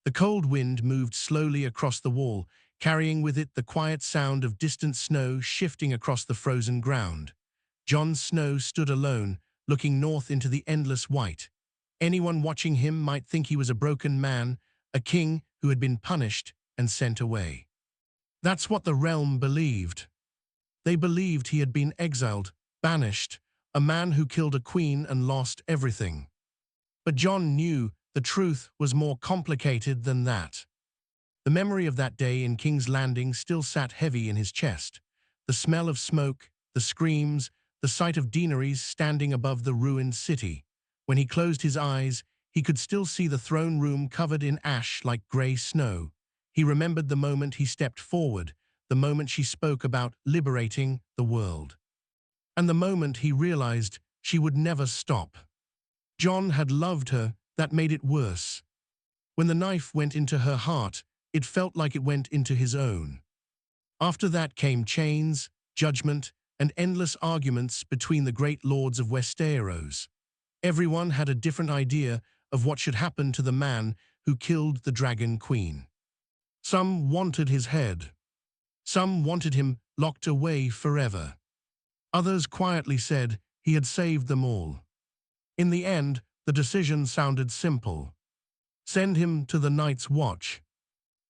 The cold wind moved slowly across the wall, carrying with it the quiet sound of distant snow shifting across the frozen ground. Jon Snow stood alone, looking north into the endless white. Anyone watching him might think he was a broken man, a king who had been punished and sent away. That's what the realm believed. They believed he had been exiled, banished, a man who killed a queen and lost everything. But Jon knew the truth was more complicated than that. The memory of that day in King's Landing still sat heavy in his chest. The smell of smoke, the screams, the sight of Daenerys standing above the ruined city. When he closed his eyes, he could still see the throne room covered in ash like grey snow. He remembered the moment he stepped forward, the moment she spoke about liberating the world. And the moment he realized she would never stop. Jon had loved her, that made it worse. When the knife went into her heart, it felt like it went into his own. After that came chains, judgment, and endless arguments between the great lords of Westeros. Everyone had a different idea of what should happen to the man who killed the Dragon Queen. Some wanted his head. Some wanted him locked away forever. Others quietly said he had saved them all. In the end, the decision sounded simple. Send him to the Night's Watch.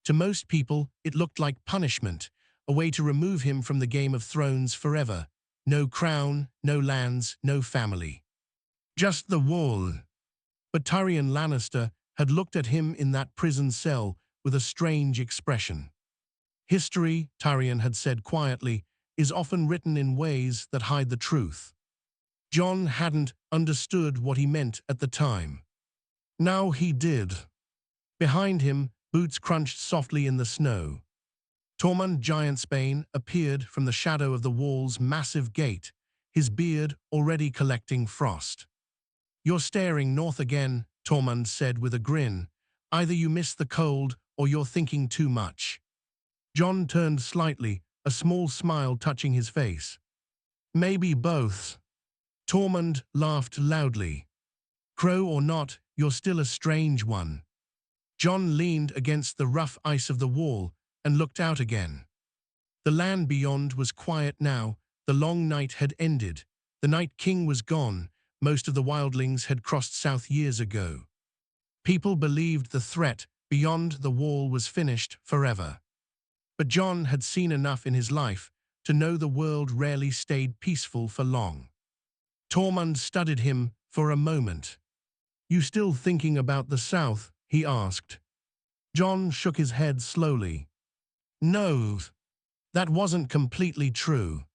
To most people, it looked like punishment, a way to remove him from the Game of Thrones forever. No crown, no lands, no family. Just the wall. But Tyrion Lannister had looked at him in that prison cell with a strange expression. History, Tyrion had said quietly, is often written in ways that hide the truth. Jon hadn't understood what he meant at the time. Now he did. Behind him, boots crunched softly in the snow. Tormund Giantsbane appeared from the shadow of the wall's massive gate, his beard already collecting frost. "You're staring north again," Tormund said with a grin. "Either you miss the cold or you're thinking too much." Jon turned slightly, a small smile touching his face. "Maybe both." Tormund laughed loudly. "Crow or not, you're still a strange one." Jon leaned against the rough ice of the wall and looked out again. The land beyond was quiet now. The long night had ended. The Night King was gone. Most of the wildlings had crossed south years ago. People believed the threat beyond the wall was finished forever. But Jon had seen enough in his life to know the world rarely stayed peaceful for long. Tormund studied him for a moment. "You still thinking about the south?" he asked. Jon shook his head slowly. "No, that wasn't completely true."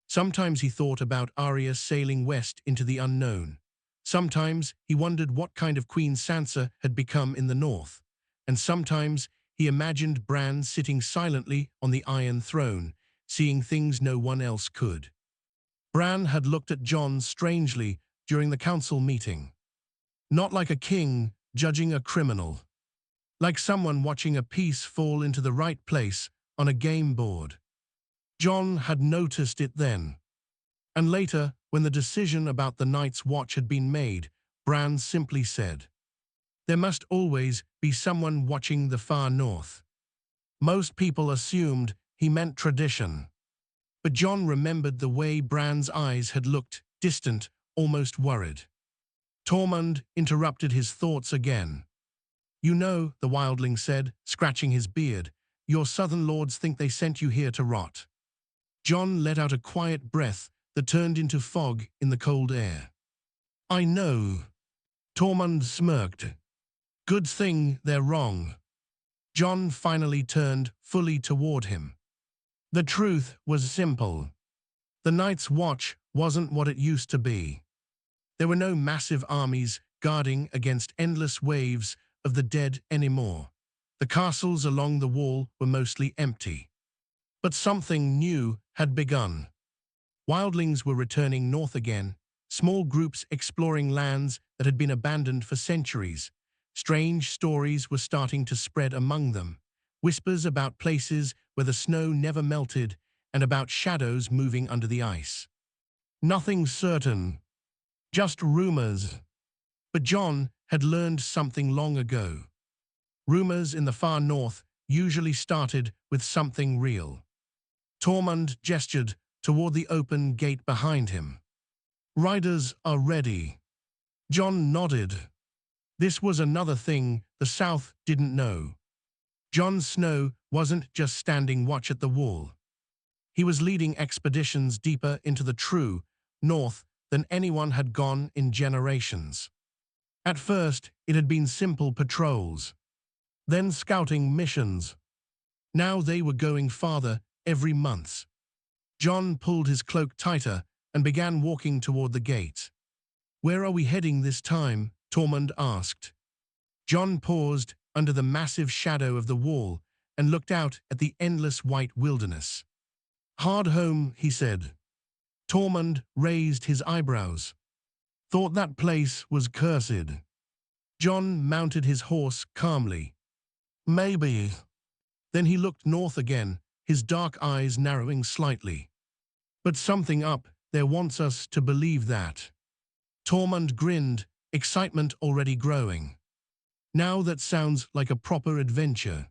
Sometimes he thought about Arya sailing west into the unknown. Sometimes he wondered what kind of Queen Sansa had become in the north. And sometimes he imagined Bran sitting silently on the Iron Throne, seeing things no one else could. Bran had looked at Jon strangely during the council meeting. Not like a king judging a criminal. Like someone watching a piece fall into the right place on a game board. Jon had noticed it then. And later, when the decision about the Night's Watch had been made, Bran simply said, "There must always be someone watching the far north." Most people assumed he meant tradition. But Jon remembered the way Bran's eyes had looked, distant, almost worried. Tormund interrupted his thoughts again. "You know," the wildling said, scratching his beard, "your southern lords think they sent you here to rot." Jon let out a quiet breath that turned into fog in the cold air. "I know." Tormund smirked. "Good thing they're wrong." Jon finally turned fully toward him. The truth was simple. The Night's Watch wasn't what it used to be. There were no massive armies guarding against endless waves of the dead anymore. The castles along the wall were mostly empty. But something new had begun. Wildlings were returning north again, small groups exploring lands that had been abandoned for centuries. Strange stories were starting to spread among them. Whispers about places where the snow never melted and about shadows moving under the ice. Nothing certain. Just rumors. But Jon had learned something long ago. Rumors in the far north usually started with something real. Tormund gestured toward the open gate behind him. Riders are ready. Jon nodded. This was another thing the South didn't know. Jon Snow wasn't just standing watch at the wall. He was leading expeditions deeper into the true North than anyone had gone in generations. At first, it had been simple patrols, then scouting missions. Now they were going farther every month. Jon pulled his cloak tighter and began walking toward the gate. "Where are we heading this time?" Tormund asked. Jon paused under the massive shadow of the wall and looked out at the endless white wilderness. "Hard home," he said. Tormund raised his eyebrows. "Thought that place was cursed." Jon mounted his horse calmly. "Maybe." Then he looked north again, his dark eyes narrowing slightly. "But something up there wants us to believe that." Tormund grinned, excitement already growing. "Now that sounds like a proper adventure."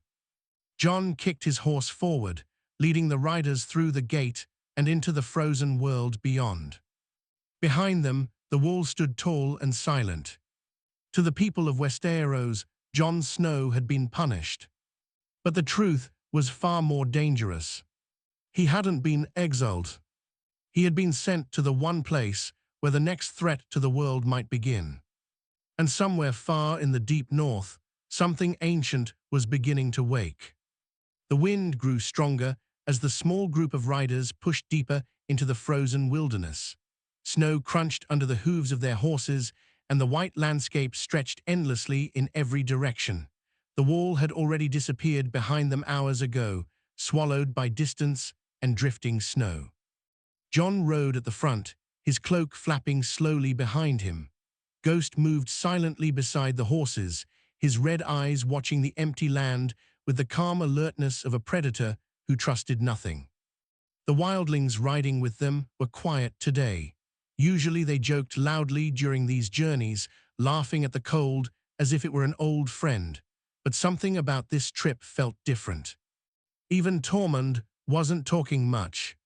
Jon kicked his horse forward, leading the riders through the gate and into the frozen world beyond. Behind them, the wall stood tall and silent. To the people of Westeros, Jon Snow had been punished. But the truth was far more dangerous. He hadn't been exiled. He had been sent to the one place where the next threat to the world might begin. And somewhere far in the deep north, something ancient was beginning to wake. The wind grew stronger as the small group of riders pushed deeper into the frozen wilderness. Snow crunched under the hooves of their horses, and the white landscape stretched endlessly in every direction. The wall had already disappeared behind them hours ago, swallowed by distance and drifting snow. Jon rode at the front, his cloak flapping slowly behind him. Ghost moved silently beside the horses, his red eyes watching the empty land with the calm alertness of a predator who trusted nothing. The wildlings riding with them were quiet today. Usually they joked loudly during these journeys, laughing at the cold as if it were an old friend. But something about this trip felt different. Even Tormund wasn't talking much.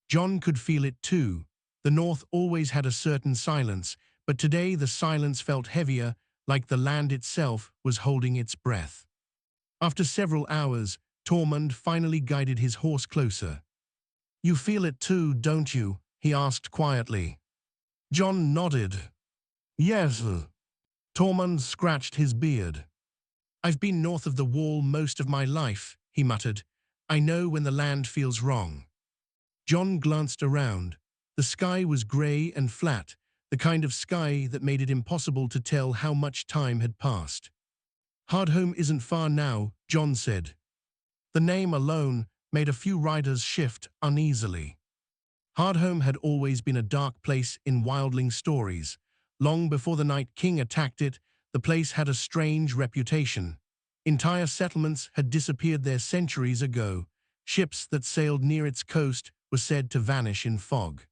Jon could feel it too. The north always had a certain silence, but today the silence felt heavier, like the land itself was holding its breath. After several hours, Tormund finally guided his horse closer. "You feel it too, don't you?" he asked quietly. Jon nodded. "Yes." Tormund scratched his beard. "I've been north of the wall most of my life," he muttered. "I know when the land feels wrong." Jon glanced around. The sky was grey and flat, the kind of sky that made it impossible to tell how much time had passed. "Hardhome isn't far now," Jon said. The name alone made a few riders shift uneasily. Hardhome had always been a dark place in wildling stories. Long before the Night King attacked it, the place had a strange reputation. Entire settlements had disappeared there centuries ago. Ships that sailed near its coast were said to vanish in fog.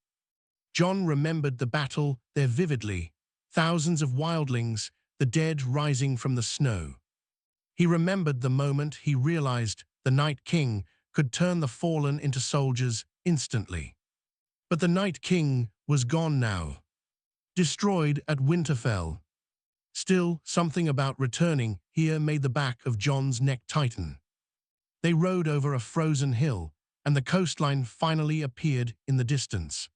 Jon remembered the battle there vividly. Thousands of wildlings, the dead rising from the snow. He remembered the moment he realized the Night King could turn the fallen into soldiers instantly. But the Night King was gone now, destroyed at Winterfell. Still, something about returning here made the back of Jon's neck tighten. They rode over a frozen hill, and the coastline finally appeared in the distance.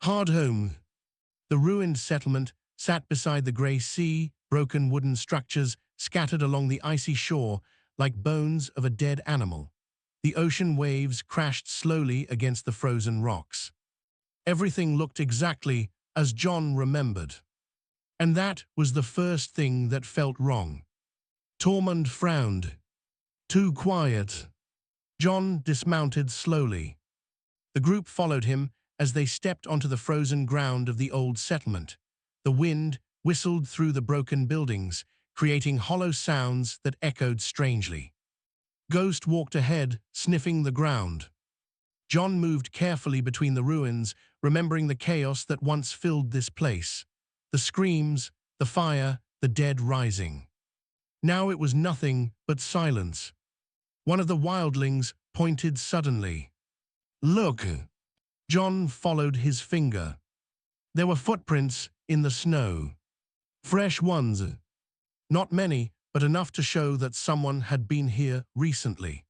Hardhome. The ruined settlement sat beside the grey sea, broken wooden structures scattered along the icy shore like bones of a dead animal. The ocean waves crashed slowly against the frozen rocks. Everything looked exactly as Jon remembered. And that was the first thing that felt wrong. Tormund frowned. "Too quiet." Jon dismounted slowly. The group followed him as they stepped onto the frozen ground of the old settlement. The wind whistled through the broken buildings, creating hollow sounds that echoed strangely. Ghost walked ahead, sniffing the ground. Jon moved carefully between the ruins, remembering the chaos that once filled this place. The screams, the fire, the dead rising. Now it was nothing but silence. One of the wildlings pointed suddenly. Look! Jon followed his finger. There were footprints in the snow. Fresh ones. Not many, but enough to show that someone had been here recently.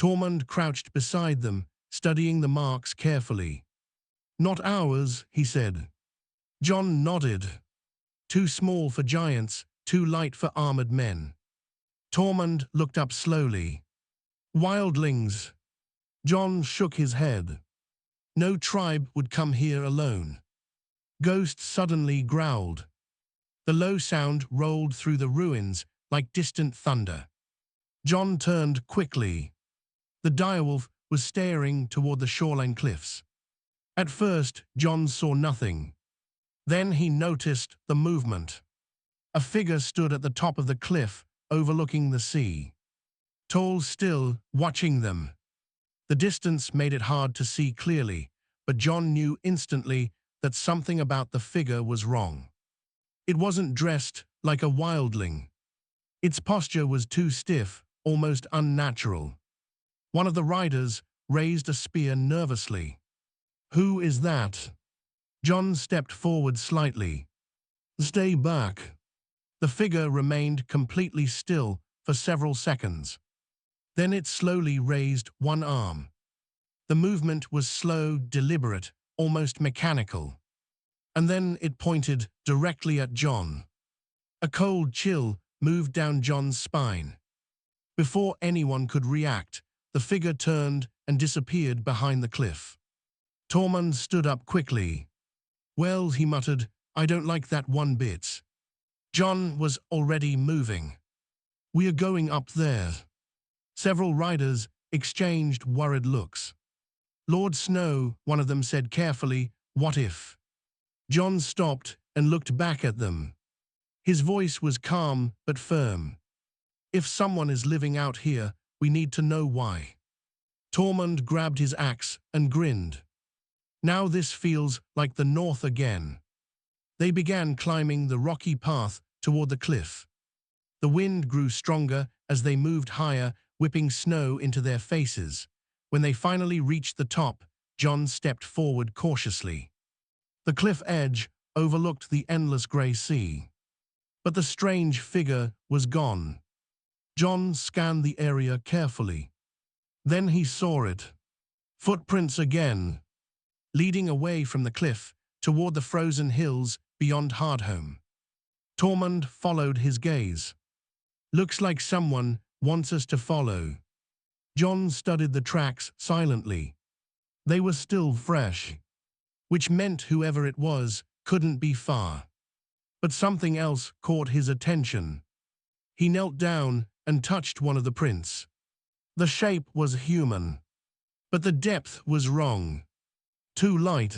Tormund crouched beside them, studying the marks carefully. Not ours, he said. Jon nodded. Too small for giants, too light for armored men. Tormund looked up slowly. Wildlings. Jon shook his head. No tribe would come here alone. Ghost suddenly growled. The low sound rolled through the ruins like distant thunder. Jon turned quickly. The direwolf was staring toward the shoreline cliffs. At first, Jon saw nothing. Then he noticed the movement. A figure stood at the top of the cliff, overlooking the sea. Tall still, watching them. The distance made it hard to see clearly, but Jon knew instantly that something about the figure was wrong. It wasn't dressed like a wildling. Its posture was too stiff, almost unnatural. One of the riders raised a spear nervously. Who is that? Jon stepped forward slightly. Stay back. The figure remained completely still for several seconds. Then it slowly raised one arm. The movement was slow, deliberate, almost mechanical. And then it pointed directly at Jon. A cold chill moved down Jon's spine. Before anyone could react, the figure turned and disappeared behind the cliff. Tormund stood up quickly. Well, he muttered, I don't like that one bit. Jon was already moving. We are going up there. Several riders exchanged worried looks. Lord Snow, one of them said carefully, what if? Jon stopped and looked back at them. His voice was calm but firm. If someone is living out here, we need to know why. Tormund grabbed his axe and grinned. Now this feels like the north again. They began climbing the rocky path toward the cliff. The wind grew stronger as they moved higher, whipping snow into their faces. When they finally reached the top, Jon stepped forward cautiously. The cliff edge overlooked the endless grey sea. But the strange figure was gone. Jon scanned the area carefully. Then he saw it. Footprints again, leading away from the cliff toward the frozen hills beyond Hardhome. Tormund followed his gaze. Looks like someone wants us to follow. Jon studied the tracks silently. They were still fresh, which meant whoever it was couldn't be far. But something else caught his attention. He knelt down and touched one of the prints. The shape was human, but the depth was wrong. Too light,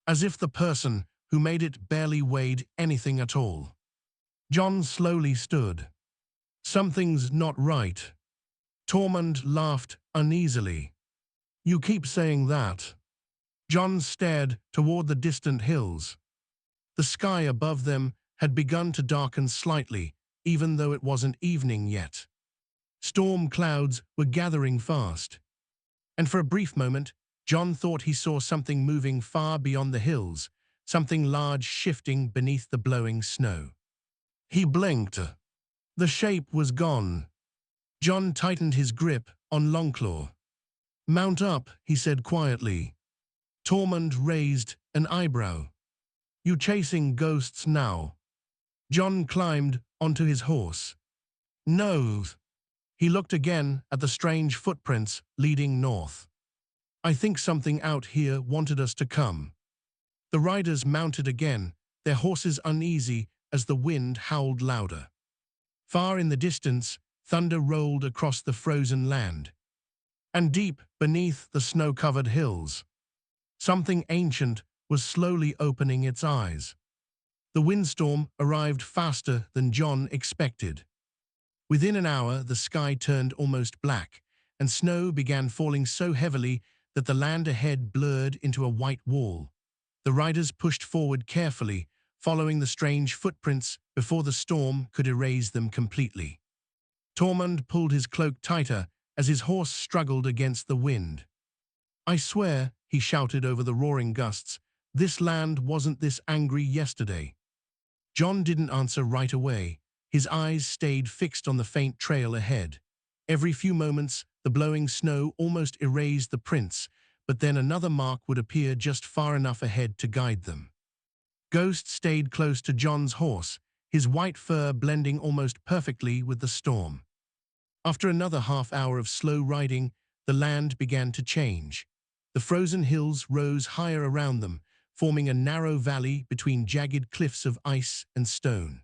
as if the person who made it barely weighed anything at all. Jon slowly stood. Something's not right. Tormund laughed uneasily. You keep saying that. Jon stared toward the distant hills. The sky above them had begun to darken slightly, even though it wasn't evening yet. Storm clouds were gathering fast. And for a brief moment, Jon thought he saw something moving far beyond the hills, something large shifting beneath the blowing snow. He blinked. The shape was gone. Jon tightened his grip on Longclaw. Mount up, he said quietly. Tormund raised an eyebrow. You chasing ghosts now? Jon climbed onto his horse. No. He looked again at the strange footprints leading north. I think something out here wanted us to come. The riders mounted again, their horses uneasy as the wind howled louder. Far in the distance, thunder rolled across the frozen land. And deep beneath the snow-covered hills, something ancient was slowly opening its eyes. The windstorm arrived faster than Jon expected. Within an hour, the sky turned almost black, and snow began falling so heavily that the land ahead blurred into a white wall. The riders pushed forward carefully, following the strange footprints before the storm could erase them completely. Tormund pulled his cloak tighter as his horse struggled against the wind. "I swear," he shouted over the roaring gusts, "this land wasn't this angry yesterday." Jon didn't answer right away. His eyes stayed fixed on the faint trail ahead. Every few moments, the blowing snow almost erased the prints, but then another mark would appear just far enough ahead to guide them. Ghost stayed close to Jon's horse, his white fur blending almost perfectly with the storm. After another half-hour of slow riding, the land began to change. The frozen hills rose higher around them, forming a narrow valley between jagged cliffs of ice and stone.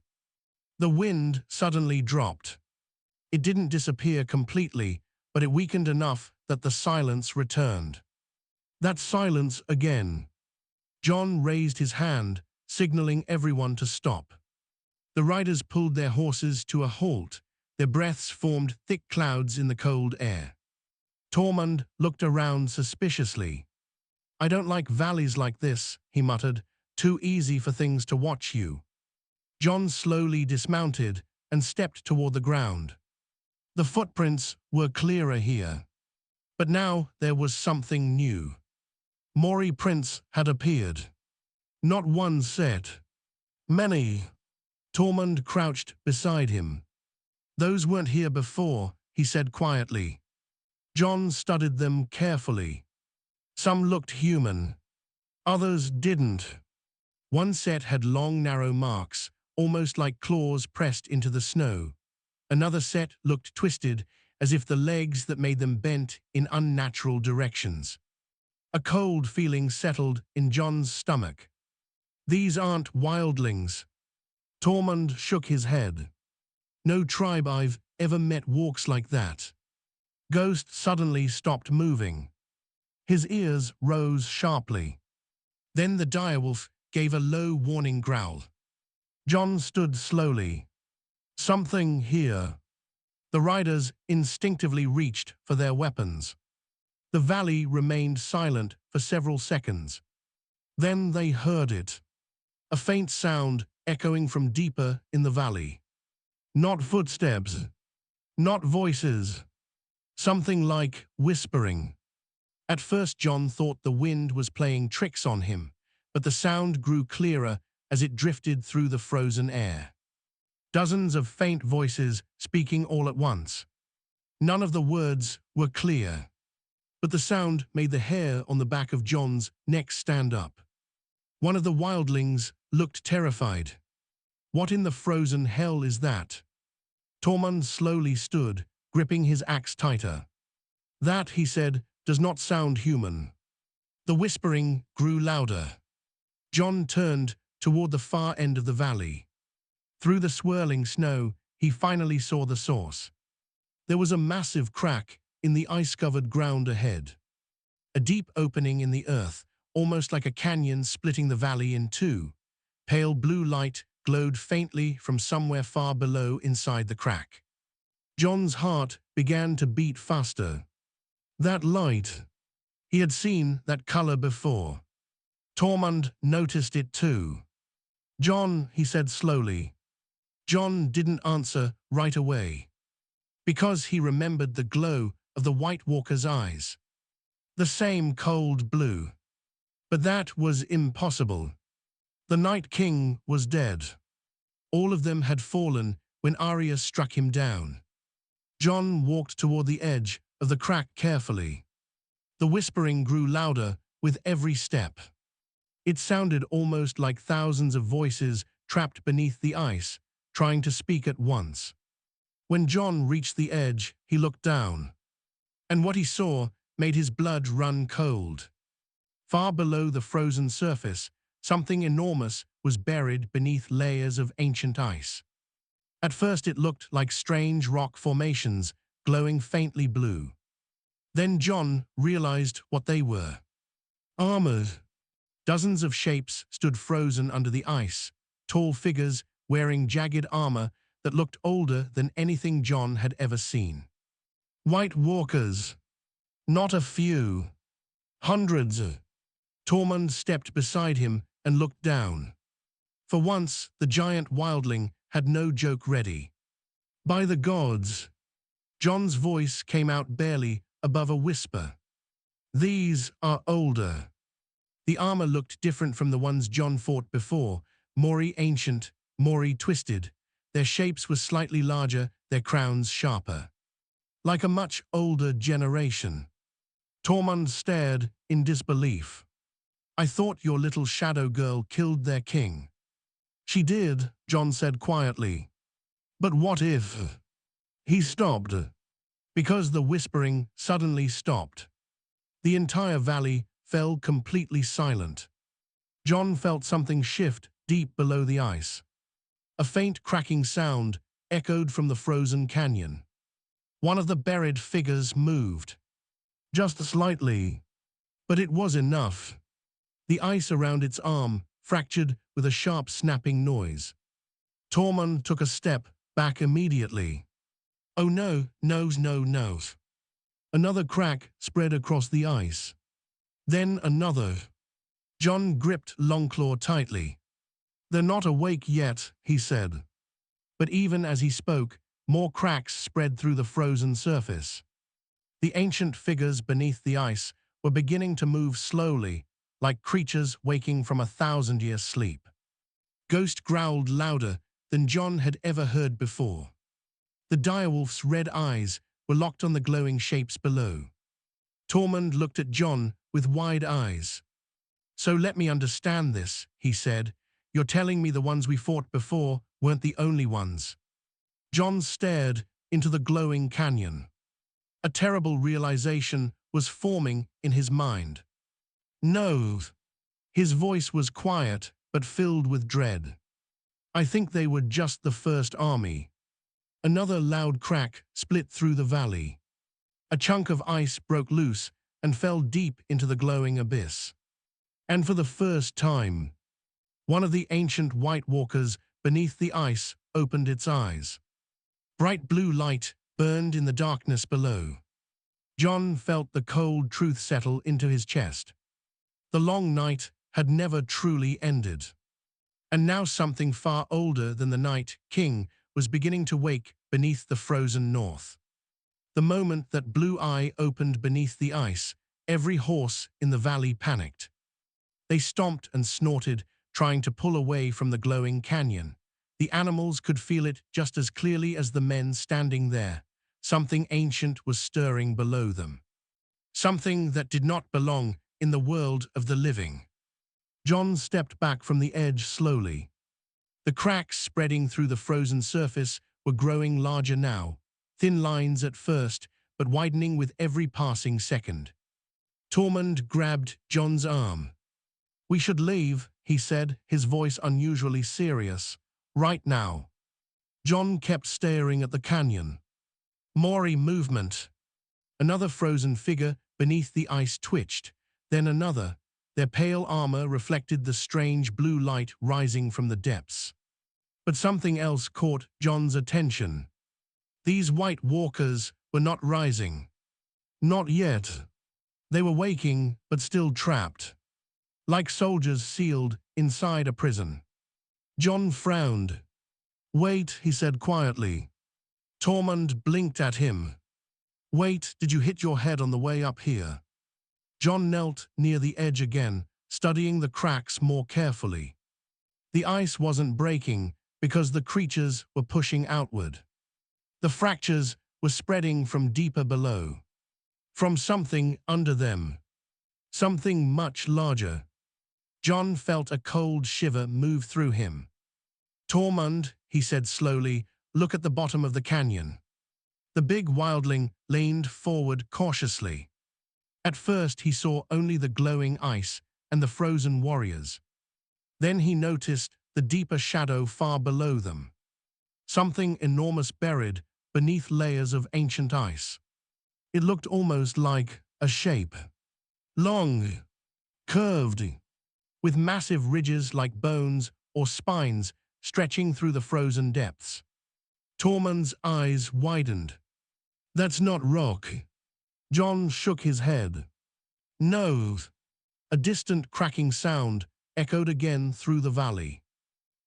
The wind suddenly dropped. It didn't disappear completely, but it weakened enough that the silence returned. That silence again. Jon raised his hand, signaling everyone to stop. The riders pulled their horses to a halt. Their breaths formed thick clouds in the cold air. Tormund looked around suspiciously. "I don't like valleys like this," he muttered. "Too easy for things to watch you." Jon slowly dismounted and stepped toward the ground. The footprints were clearer here. But now there was something new. Mori prints had appeared. Not one set. Many. Tormund crouched beside him. "Those weren't here before," he said quietly. Jon studied them carefully. Some looked human. Others didn't. One set had long, narrow marks, almost like claws pressed into the snow. Another set looked twisted, as if the legs that made them bent in unnatural directions. A cold feeling settled in Jon's stomach. "These aren't wildlings." Tormund shook his head. "No tribe I've ever met walks like that." Ghost suddenly stopped moving. His ears rose sharply. Then the direwolf gave a low warning growl. Jon stood slowly. Something here. The riders instinctively reached for their weapons. The valley remained silent for several seconds. Then they heard it. A faint sound echoing from deeper in the valley. Not footsteps. Not voices. Something like whispering. At first Jon thought the wind was playing tricks on him, but the sound grew clearer as it drifted through the frozen air. Dozens of faint voices speaking all at once. None of the words were clear, but the sound made the hair on the back of Jon's neck stand up. One of the wildlings looked terrified. "What in the frozen hell is that?" Tormund slowly stood, gripping his axe tighter. "That," he said, "does not sound human." The whispering grew louder. Jon turned toward the far end of the valley. Through the swirling snow, he finally saw the source. There was a massive crack in the ice-covered ground ahead. A deep opening in the earth, almost like a canyon splitting the valley in two. Pale blue light glowed faintly from somewhere far below inside the crack. Jon's heart began to beat faster. That light. He had seen that color before. Tormund noticed it too. "Jon," he said slowly. Jon didn't answer right away, because he remembered the glow of the White Walker's eyes. The same cold blue. But that was impossible. The Night King was dead. All of them had fallen when Arya struck him down. Jon walked toward the edge of the crack carefully. The whispering grew louder with every step. It sounded almost like thousands of voices trapped beneath the ice, trying to speak at once. When Jon reached the edge, he looked down. And what he saw made his blood run cold. Far below the frozen surface, something enormous was buried beneath layers of ancient ice. At first it looked like strange rock formations, glowing faintly blue. Then Jon realized what they were. Armored. Dozens of shapes stood frozen under the ice, tall figures wearing jagged armor that looked older than anything Jon had ever seen. White Walkers. Not a few. Hundreds. Tormund stepped beside him and looked down. For once, the giant wildling had no joke ready. By the gods! Jon's voice came out barely above a whisper. These are older. The armor looked different from the ones Jon fought before, more ancient, more twisted. Their shapes were slightly larger, their crowns sharper. Like a much older generation. Tormund stared in disbelief. I thought your little shadow girl killed their king. She did, Jon said quietly. But what if? He stopped. Because the whispering suddenly stopped. The entire valley fell completely silent. Jon felt something shift deep below the ice. A faint cracking sound echoed from the frozen canyon. One of the buried figures moved. Just slightly. But it was enough. The ice around its arm fractured with a sharp snapping noise. Tormund took a step back immediately. Oh no, no, no, no. Another crack spread across the ice. Then another. Jon gripped Longclaw tightly. They're not awake yet, he said. But even as he spoke, more cracks spread through the frozen surface. The ancient figures beneath the ice were beginning to move slowly, like creatures waking from a 1,000-year sleep. Ghost growled louder than Jon had ever heard before. The direwolf's red eyes were locked on the glowing shapes below. Tormund looked at Jon with wide eyes. So let me understand this, he said. You're telling me the ones we fought before weren't the only ones. Jon stared into the glowing canyon. A terrible realization was forming in his mind. No. His voice was quiet, but filled with dread. I think they were just the first army. Another loud crack split through the valley. A chunk of ice broke loose and fell deep into the glowing abyss. And for the first time, one of the ancient White Walkers beneath the ice opened its eyes. Bright blue light burned in the darkness below. Jon felt the cold truth settle into his chest. The long night had never truly ended. And now something far older than the Night King was beginning to wake beneath the frozen north. The moment that Blue Eye opened beneath the ice, every horse in the valley panicked. They stomped and snorted, trying to pull away from the glowing canyon. The animals could feel it just as clearly as the men standing there. Something ancient was stirring below them. Something that did not belong in the world of the living. Jon stepped back from the edge slowly. The cracks spreading through the frozen surface were growing larger now, thin lines at first, but widening with every passing second. Tormund grabbed Jon's arm. We should leave, he said, his voice unusually serious. Right now. Jon kept staring at the canyon. More movement. Another frozen figure beneath the ice twitched, then another. Their pale armor reflected the strange blue light rising from the depths. But something else caught Jon's attention. These White Walkers were not rising. Not yet. They were waking, but still trapped. Like soldiers sealed inside a prison. Jon frowned. Wait, he said quietly. Tormund blinked at him. Wait, did you hit your head on the way up here? Jon knelt near the edge again, studying the cracks more carefully. The ice wasn't breaking because the creatures were pushing outward. The fractures were spreading from deeper below. From something under them. Something much larger. Jon felt a cold shiver move through him. Tormund, he said slowly, look at the bottom of the canyon. The big wildling leaned forward cautiously. At first he saw only the glowing ice and the frozen warriors. Then he noticed the deeper shadow far below them. Something enormous buried beneath layers of ancient ice. It looked almost like a shape. Long, curved, with massive ridges like bones or spines stretching through the frozen depths. Tormund's eyes widened. That's not rock. Jon shook his head. No. A distant cracking sound echoed again through the valley.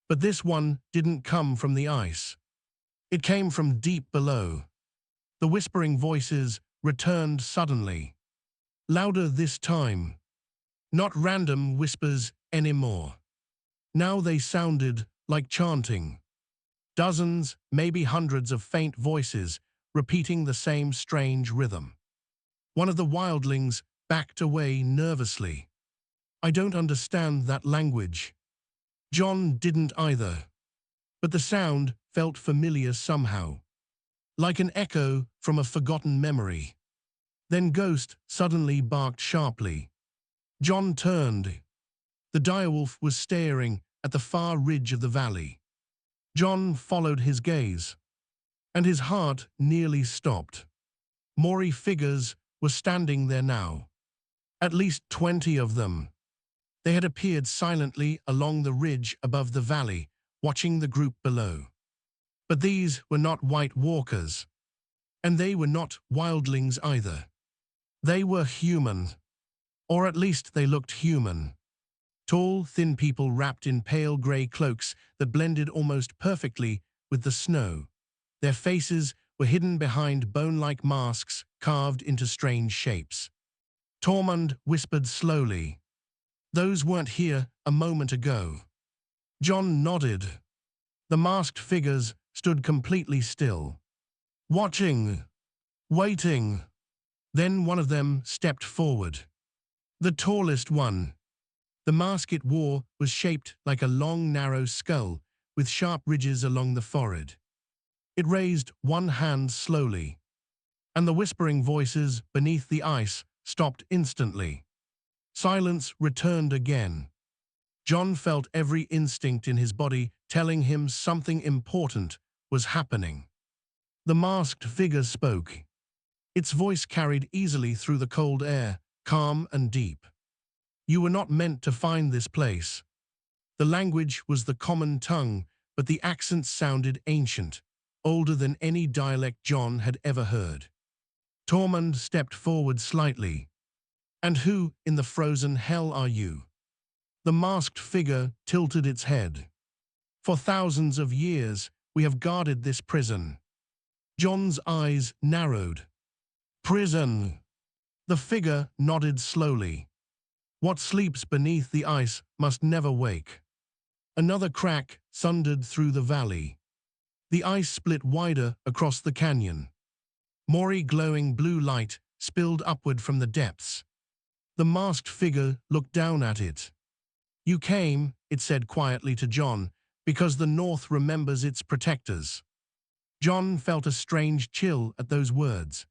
But this one didn't come from the ice. It came from deep below. The whispering voices returned suddenly. Louder this time. Not random whispers anymore. Now they sounded like chanting. Dozens, maybe hundreds of faint voices repeating the same strange rhythm. One of the wildlings backed away nervously. I don't understand that language. Jon didn't either. But the sound felt familiar somehow. Like an echo from a forgotten memory. Then Ghost suddenly barked sharply. Jon turned. The direwolf was staring at the far ridge of the valley. Jon followed his gaze, and his heart nearly stopped. Maury figures were standing there now. At least 20 of them. They had appeared silently along the ridge above the valley, watching the group below. But these were not White Walkers, and they were not wildlings either. They were human, or at least they looked human. Tall, thin people wrapped in pale grey cloaks that blended almost perfectly with the snow. Their faces were hidden behind bone-like masks carved into strange shapes. Tormund whispered slowly, "Those weren't here a moment ago." Jon nodded. The masked figures stood completely still, watching, waiting. Then one of them stepped forward. The tallest one. The mask it wore was shaped like a long, narrow skull with sharp ridges along the forehead. It raised one hand slowly, and the whispering voices beneath the ice stopped instantly. Silence returned again. Jon felt every instinct in his body telling him something important was happening. The masked figure spoke. Its voice carried easily through the cold air, calm and deep. "You were not meant to find this place." The language was the common tongue, but the accents sounded ancient, older than any dialect Jon had ever heard. Tormund stepped forward slightly. "And who in the frozen hell are you?" The masked figure tilted its head. "For thousands of years, we have guarded this prison." Jon's eyes narrowed. "Prison?" The figure nodded slowly. "What sleeps beneath the ice must never wake." Another crack thundered through the valley. The ice split wider across the canyon. Maury glowing blue light spilled upward from the depths. The masked figure looked down at it. "You came," it said quietly to Jon, "because the North remembers its protectors." Jon felt a strange chill at those words.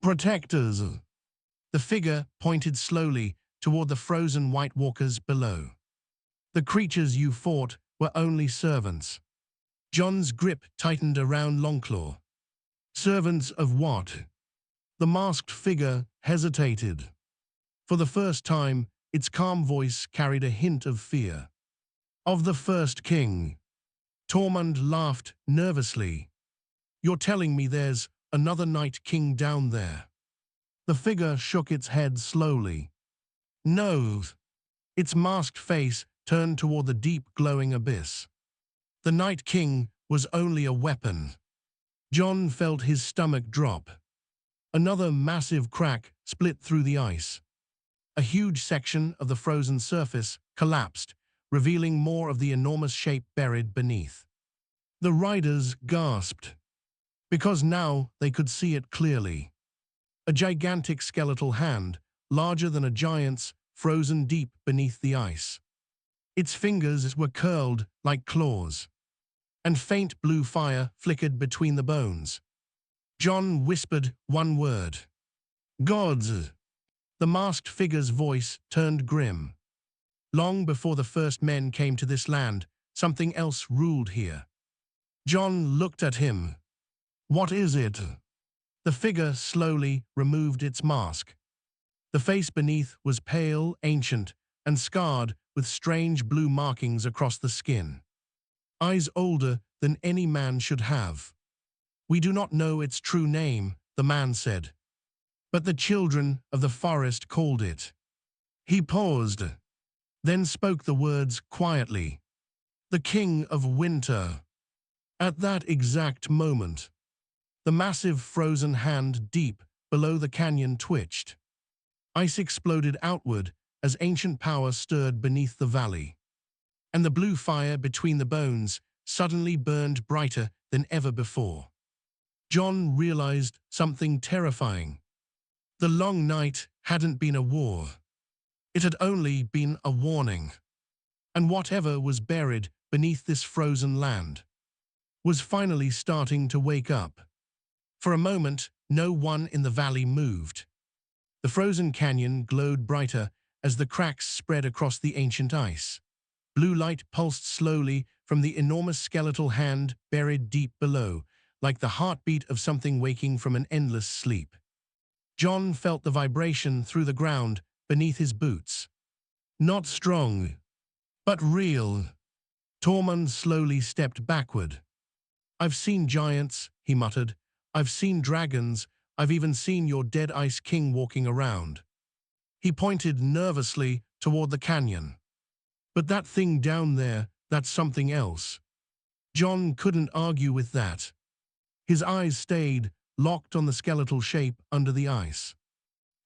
"Protectors?" The figure pointed slowly toward the frozen White Walkers below. "The creatures you fought were only servants." Jon's grip tightened around Longclaw. "Servants of what?" The masked figure hesitated. For the first time, its calm voice carried a hint of fear. "Of the first king." Tormund laughed nervously. "You're telling me there's another Night King down there?" The figure shook its head slowly. "No." Its masked face turned toward the deep glowing abyss. "The Night King was only a weapon." Jon felt his stomach drop. Another massive crack split through the ice. A huge section of the frozen surface collapsed, revealing more of the enormous shape buried beneath. The riders gasped, because now they could see it clearly. A gigantic skeletal hand, larger than a giant's, frozen deep beneath the ice. Its fingers were curled like claws, and faint blue fire flickered between the bones. Jon whispered one word. "Gods!" The masked figure's voice turned grim. Long before the first men came to this land, something else ruled here. Jon looked at him. "What is it?" The figure slowly removed its mask. The face beneath was pale, ancient, and scarred with strange blue markings across the skin. Eyes older than any man should have. "We do not know its true name," the man said. "But the children of the forest called it." He paused, then spoke the words quietly. the King of Winter. At that exact moment, the massive frozen hand deep below the canyon twitched. Ice exploded outward as ancient power stirred beneath the valley, and the blue fire between the bones suddenly burned brighter than ever before. Jon realized something terrifying. The long night hadn't been a war. It had only been a warning. And whatever was buried beneath this frozen land was finally starting to wake up. For a moment, no one in the valley moved. The frozen canyon glowed brighter as the cracks spread across the ancient ice. Blue light pulsed slowly from the enormous skeletal hand buried deep below, like the heartbeat of something waking from an endless sleep. Jon felt the vibration through the ground beneath his boots. Not strong, but real. Tormund slowly stepped backward. "I've seen giants," he muttered. "I've seen dragons. I've even seen your dead Ice King walking around." He pointed nervously toward the canyon. "But that thing down there, that's something else." Jon couldn't argue with that. His eyes stayed locked on the skeletal shape under the ice.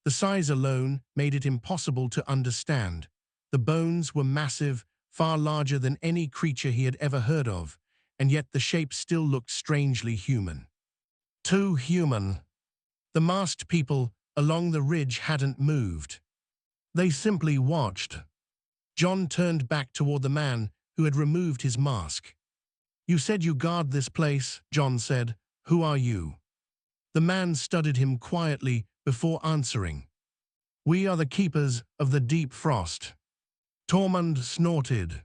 The size alone made it impossible to understand. The bones were massive, far larger than any creature he had ever heard of, and yet the shape still looked strangely human. Too human. The masked people along the ridge hadn't moved. They simply watched. Jon turned back toward the man who had removed his mask. "You said you guard this place," Jon said. "Who are you?" The man studied him quietly before answering. "We are the keepers of the deep frost." Tormund snorted.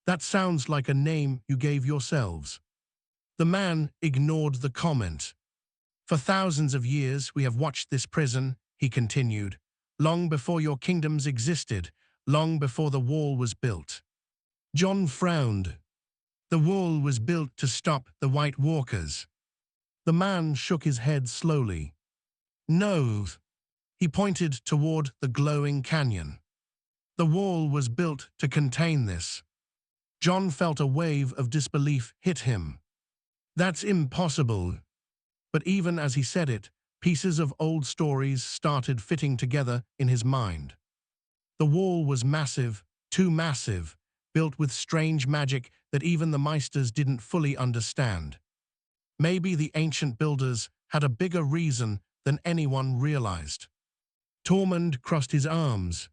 "That sounds like a name you gave yourselves." The man ignored the comment. "For thousands of years we have watched this prison," he continued, "long before your kingdoms existed, long before the wall was built." Jon frowned. "The wall was built to stop the White Walkers." The man shook his head slowly. "No." He pointed toward the glowing canyon. "The wall was built to contain this." Jon felt a wave of disbelief hit him. "That's impossible." But even as he said it, pieces of old stories started fitting together in his mind. The wall was massive, too massive, built with strange magic that even the Meisters didn't fully understand. Maybe the ancient builders had a bigger reason than anyone realized. Tormund crossed his arms.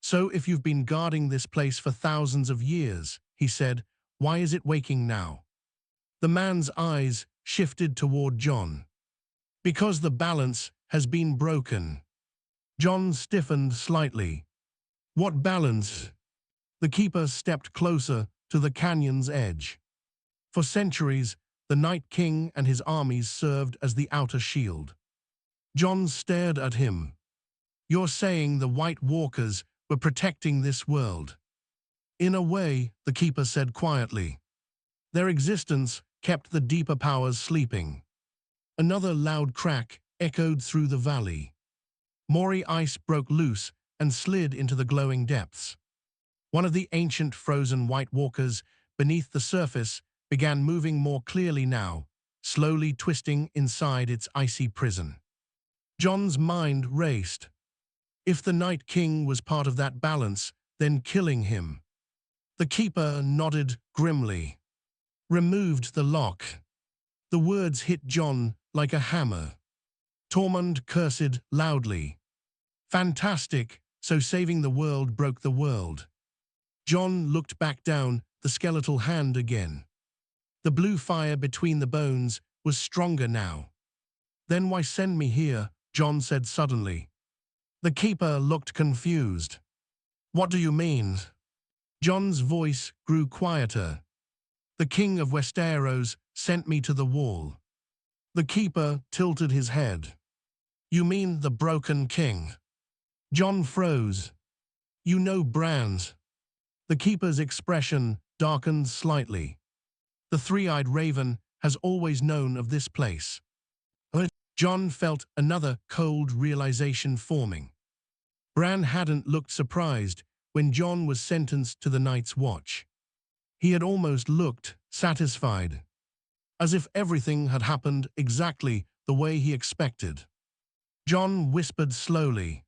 "So if you've been guarding this place for thousands of years," he said, "why is it waking now?" The man's eyes shifted toward Jon. "Because the balance has been broken." Jon stiffened slightly. "What balance?" The keeper stepped closer to the canyon's edge. For centuries, the Night King and his armies served as the outer shield. Jon stared at him. "You're saying the White Walkers were protecting this world?" "In a way," the keeper said quietly. "Their existence kept the deeper powers sleeping." Another loud crack echoed through the valley. Moory ice broke loose and slid into the glowing depths. One of the ancient frozen White Walkers beneath the surface began moving more clearly now, slowly twisting inside its icy prison. Jon's mind raced. If the Night King was part of that balance, then killing him. The keeper nodded grimly. "Removed the lock." The words hit Jon like a hammer. Tormund cursed loudly. "Fantastic, so saving the world broke the world." Jon looked back down the skeletal hand again. The blue fire between the bones was stronger now. "Then why send me here?" Jon said suddenly. The keeper looked confused. "What do you mean?" Jon's voice grew quieter. "The king of Westeros sent me to the wall." The keeper tilted his head. "You mean the broken king?" Jon froze. "You know Bran's." The keeper's expression darkened slightly. "The three-eyed raven has always known of this place." Jon felt another cold realization forming. Bran hadn't looked surprised when Jon was sentenced to the Night's Watch. He had almost looked satisfied, as if everything had happened exactly the way he expected. Jon whispered slowly,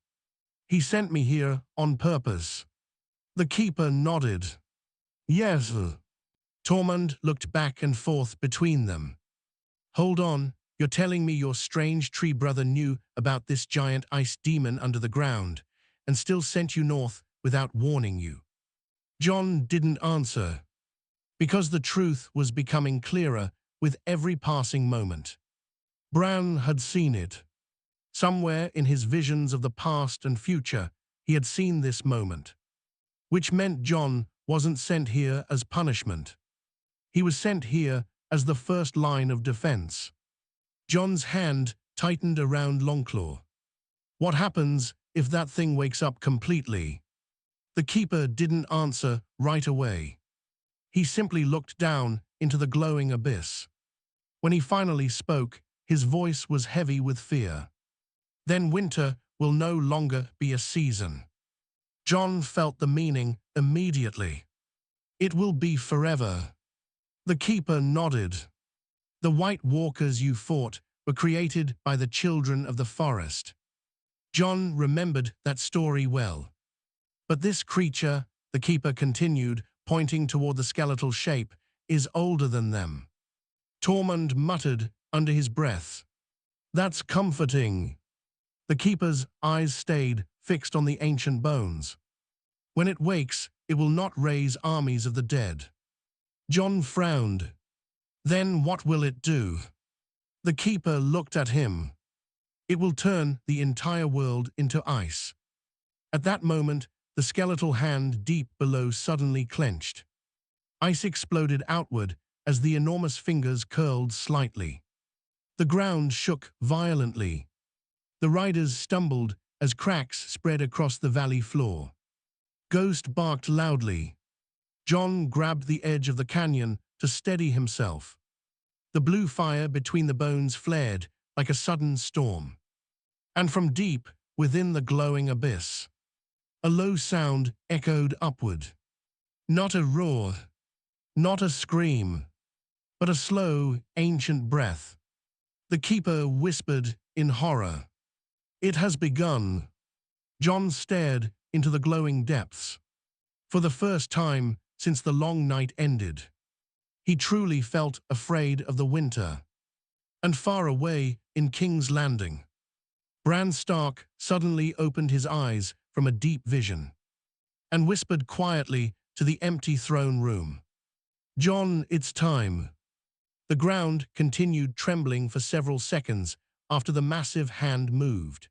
"He sent me here on purpose." The keeper nodded. "Yes." Tormund looked back and forth between them. "Hold on, you're telling me your strange tree brother knew about this giant ice demon under the ground, and still sent you north without warning you?" Jon didn't answer, because the truth was becoming clearer with every passing moment. Bran had seen it. Somewhere in his visions of the past and future, he had seen this moment. Which meant Jon wasn't sent here as punishment. He was sent here as the first line of defense. Jon's hand tightened around Longclaw. What happens if that thing wakes up completely? The keeper didn't answer right away. He simply looked down into the glowing abyss. When he finally spoke, his voice was heavy with fear. "Then winter will no longer be a season." Jon felt the meaning immediately. "It will be forever." The keeper nodded. "The White Walkers you fought were created by the children of the forest." Jon remembered that story well. "But this creature," the keeper continued, pointing toward the skeletal shape, "is older than them." Tormund muttered under his breath. "That's comforting." The keeper's eyes stayed fixed on the ancient bones. "When it wakes, it will not raise armies of the dead." Jon frowned. "Then what will it do?" The keeper looked at him. "It will turn the entire world into ice." At that moment, the skeletal hand deep below suddenly clenched. Ice exploded outward as the enormous fingers curled slightly. The ground shook violently. The riders stumbled as cracks spread across the valley floor. Ghost barked loudly. Jon grabbed the edge of the canyon to steady himself. The blue fire between the bones flared like a sudden storm. And from deep within the glowing abyss, a low sound echoed upward. Not a roar, not a scream, but a slow, ancient breath. The keeper whispered in horror, "It has begun." Jon stared into the glowing depths. For the first time since the long night ended, he truly felt afraid of the winter. And far away in King's Landing, Bran Stark suddenly opened his eyes from a deep vision and whispered quietly to the empty throne room, "Jon, it's time." The ground continued trembling for several seconds after the massive hand moved.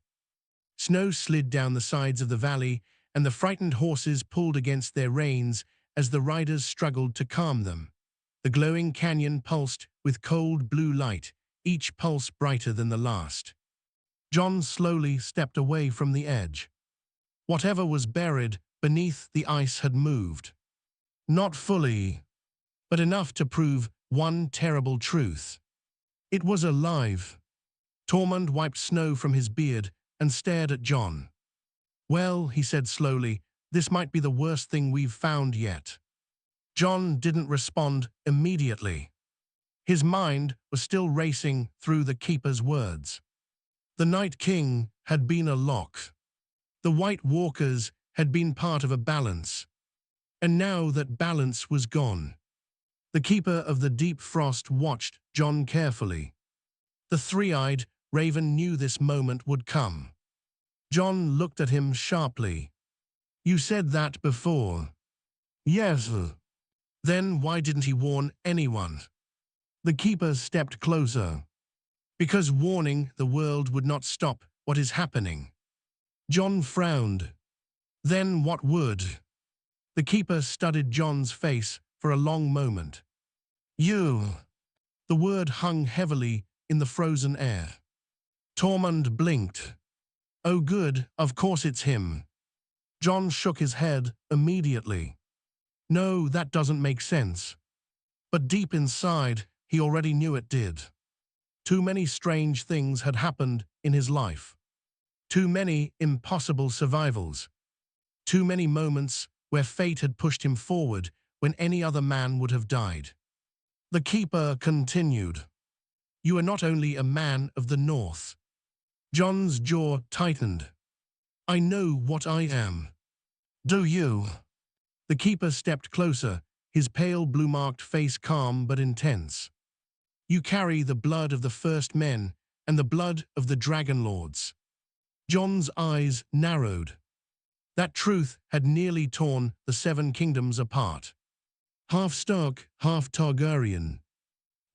Snow slid down the sides of the valley, and the frightened horses pulled against their reins as the riders struggled to calm them. The glowing canyon pulsed with cold blue light, each pulse brighter than the last. Jon slowly stepped away from the edge. Whatever was buried beneath the ice had moved. Not fully, but enough to prove one terrible truth. It was alive. Tormund wiped snow from his beard and stared at Jon. "Well," he said slowly, "this might be the worst thing we've found yet." Jon didn't respond immediately. His mind was still racing through the keeper's words. The Night King had been a lock. The White Walkers had been part of a balance. And now that balance was gone. The keeper of the deep frost watched Jon carefully. The three-eyed raven knew this moment would come. Jon looked at him sharply. "You said that before." "Yes." "Then why didn't he warn anyone?" The keeper stepped closer. "Because warning the world would not stop what is happening." Jon frowned. "Then what would?" The keeper studied Jon's face for a long moment. "You." The word hung heavily in the frozen air. Tormund blinked. "Oh good, of course it's him." Jon shook his head immediately. "No, that doesn't make sense." But deep inside, he already knew it did. Too many strange things had happened in his life. Too many impossible survivals. Too many moments where fate had pushed him forward when any other man would have died. The keeper continued, "You are not only a man of the north." Jon's jaw tightened. "I know what I am." "Do you?" The keeper stepped closer, his pale blue-marked face calm but intense. "You carry the blood of the first men and the blood of the dragon lords." Jon's eyes narrowed. That truth had nearly torn the Seven Kingdoms apart. Half Stark, half Targaryen.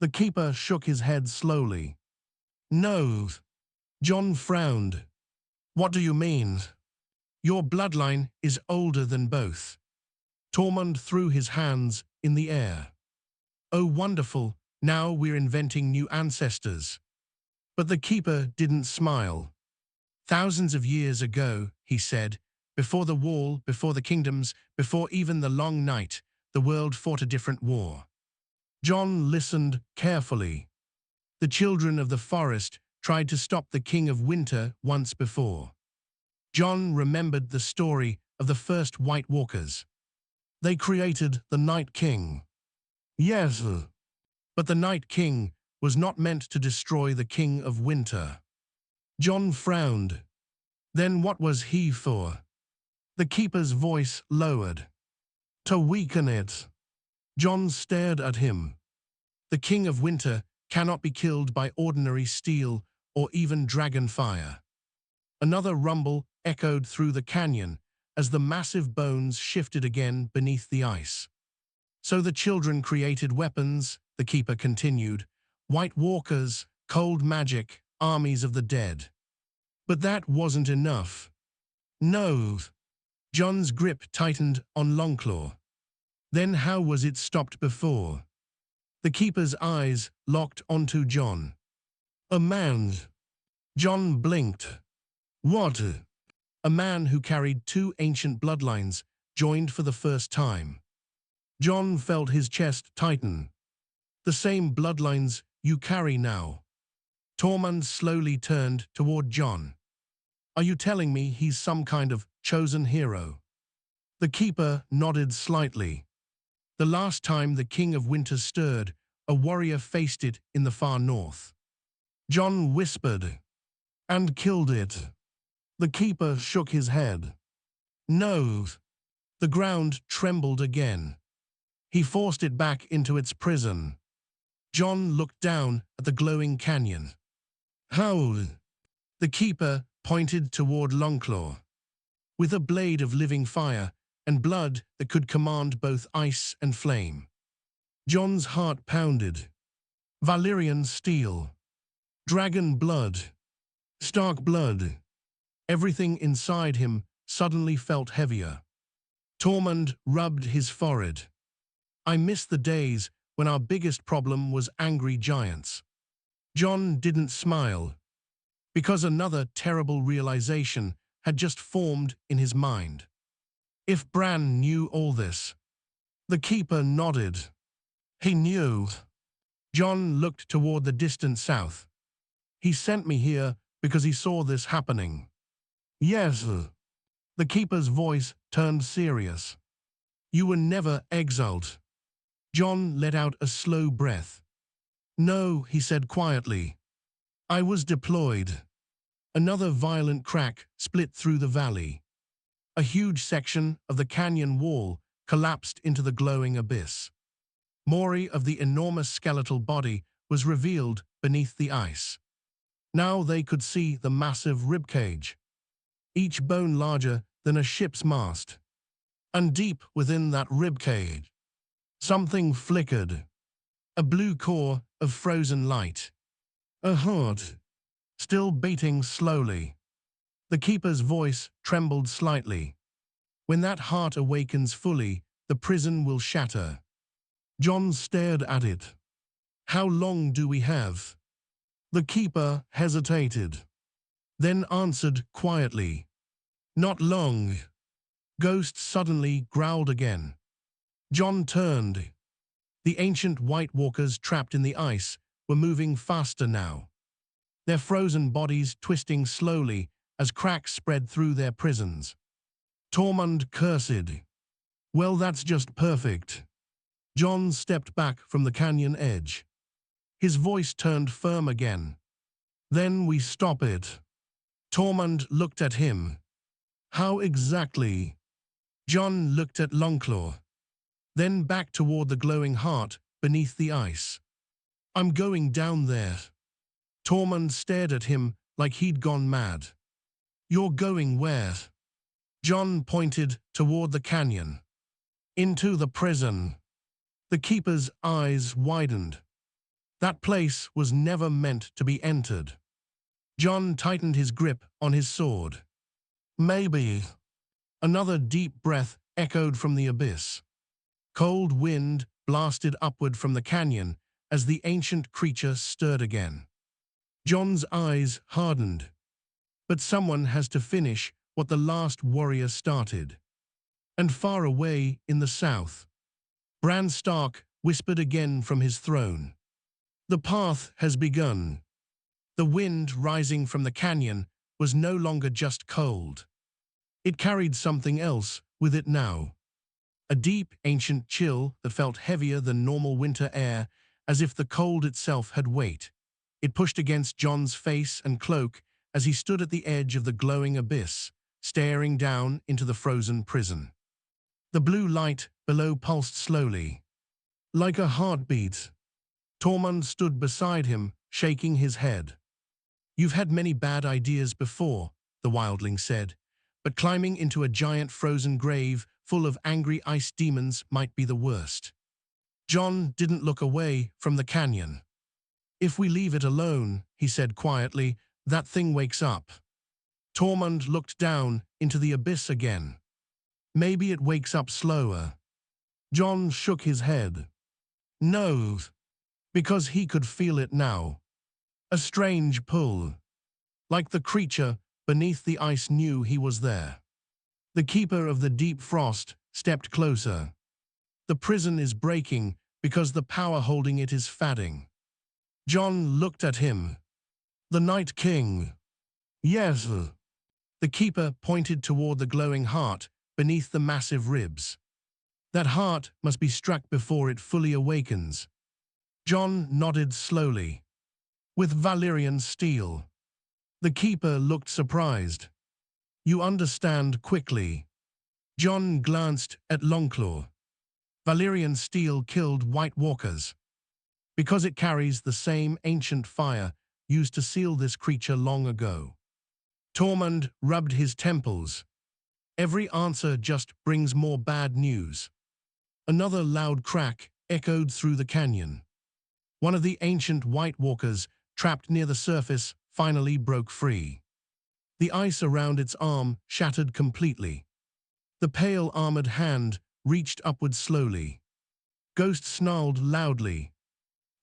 The keeper shook his head slowly. "No." Jon frowned. "What do you mean?" "Your bloodline is older than both." Tormund threw his hands in the air. "Oh, wonderful, now we're inventing new ancestors." But the keeper didn't smile. "Thousands of years ago," he said, "before the wall, before the kingdoms, before even the long night, the world fought a different war." Jon listened carefully. The children of the forest tried to stop the King of Winter once before. Jon remembered the story of the first White Walkers. They created the Night King. Yes, but the Night King was not meant to destroy the King of Winter. Jon frowned. Then what was he for? The keeper's voice lowered. "To weaken it." Jon stared at him. "The King of Winter cannot be killed by ordinary steel or even dragon fire." Another rumble echoed through the canyon as the massive bones shifted again beneath the ice. "So the children created weapons," the keeper continued. "White walkers, cold magic, armies of the dead." But that wasn't enough. "No." Jon's grip tightened on Longclaw. "Then how was it stopped before?" The keeper's eyes locked onto Jon. "A man." Jon blinked. "What?" "A man who carried two ancient bloodlines, joined for the first time." Jon felt his chest tighten. "The same bloodlines you carry now." Tormund slowly turned toward Jon. "Are you telling me he's some kind of chosen hero?" The keeper nodded slightly. "The last time the King of Winter stirred, a warrior faced it in the far north." Jon whispered, "And killed it." The keeper shook his head. "No." The ground trembled again. "He forced it back into its prison." Jon looked down at the glowing canyon. "How?" The keeper pointed toward Longclaw. "With a blade of living fire and blood that could command both ice and flame." Jon's heart pounded. Valyrian steel. Dragon blood. Stark blood. Everything inside him suddenly felt heavier. Tormund rubbed his forehead. "I miss the days when our biggest problem was angry giants." Jon didn't smile, because another terrible realization had just formed in his mind. If Bran knew all this. The keeper nodded. "He knew." Jon looked toward the distant south. "He sent me here because he saw this happening." "Yes." The keeper's voice turned serious. "You were never exiled." Jon let out a slow breath. "No," he said quietly. "I was deployed." Another violent crack split through the valley. A huge section of the canyon wall collapsed into the glowing abyss. More of the enormous skeletal body was revealed beneath the ice. Now they could see the massive ribcage, each bone larger than a ship's mast. And deep within that ribcage, something flickered. A blue core of frozen light. A heart, still beating slowly. The keeper's voice trembled slightly. "When that heart awakens fully, the prison will shatter." Jon stared at it. "How long do we have?" The keeper hesitated, then answered quietly, "Not long." Ghost suddenly growled again. Jon turned. The ancient White Walkers trapped in the ice were moving faster now, their frozen bodies twisting slowly as cracks spread through their prisons. Tormund cursed. "Well, that's just perfect." Jon stepped back from the canyon edge. His voice turned firm again. Then we stop it. Tormund looked at him. How exactly? Jon looked at Longclaw. Then back toward the glowing heart beneath the ice. I'm going down there. Tormund stared at him like he'd gone mad. You're going where? Jon pointed toward the canyon. Into the prison. The keeper's eyes widened. That place was never meant to be entered. Jon tightened his grip on his sword. Maybe. Another deep breath echoed from the abyss. Cold wind blasted upward from the canyon as the ancient creature stirred again. Jon's eyes hardened. But someone has to finish what the last warrior started. And far away in the south, Bran Stark whispered again from his throne. The path has begun. The wind rising from the canyon was no longer just cold. It carried something else with it now. A deep, ancient chill that felt heavier than normal winter air, as if the cold itself had weight. It pushed against Jon's face and cloak as he stood at the edge of the glowing abyss, staring down into the frozen prison. The blue light below pulsed slowly. Like a heartbeat. Tormund stood beside him, shaking his head. You've had many bad ideas before, the wildling said, but climbing into a giant frozen grave full of angry ice demons might be the worst. Jon didn't look away from the canyon. If we leave it alone, he said quietly, that thing wakes up. Tormund looked down into the abyss again. Maybe it wakes up slower. Jon shook his head. No, because he could feel it now. A strange pull. Like the creature beneath the ice knew he was there. The keeper of the deep frost stepped closer. The prison is breaking because the power holding it is fading. Jon looked at him. The Night King. Yes. The keeper pointed toward the glowing heart beneath the massive ribs. That heart must be struck before it fully awakens. Jon nodded slowly. With Valyrian steel. The keeper looked surprised. You understand quickly. Jon glanced at Longclaw. Valyrian steel killed White Walkers. Because it carries the same ancient fire used to seal this creature long ago. Tormund rubbed his temples. Every answer just brings more bad news. Another loud crack echoed through the canyon. One of the ancient White Walkers, trapped near the surface, finally broke free. The ice around its arm shattered completely. The pale armored hand reached upward slowly. Ghost snarled loudly.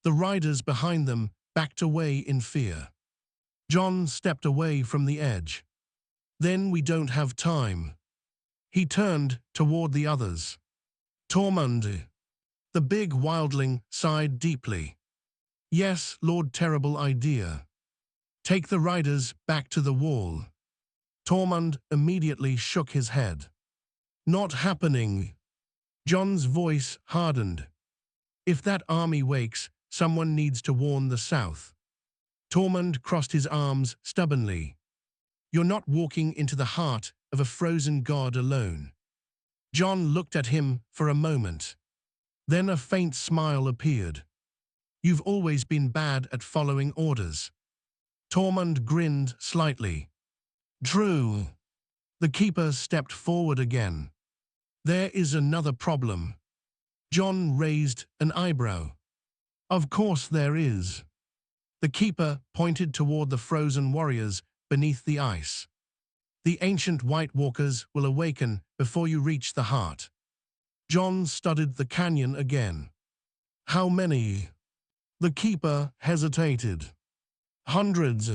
The riders behind them backed away in fear. Jon stepped away from the edge. Then we don't have time. He turned toward the others. Tormund. The big wildling sighed deeply. Yes, Lord, terrible idea. Take the riders back to the wall. Tormund immediately shook his head. Not happening. Jon's voice hardened. If that army wakes, someone needs to warn the south. Tormund crossed his arms stubbornly. You're not walking into the heart of a frozen god alone. Jon looked at him for a moment. Then a faint smile appeared. You've always been bad at following orders. Tormund grinned slightly. True. The keeper stepped forward again. There is another problem. Jon raised an eyebrow. Of course there is. The keeper pointed toward the frozen warriors beneath the ice. The ancient White Walkers will awaken before you reach the heart. Jon studied the canyon again. How many? The keeper hesitated. Hundreds.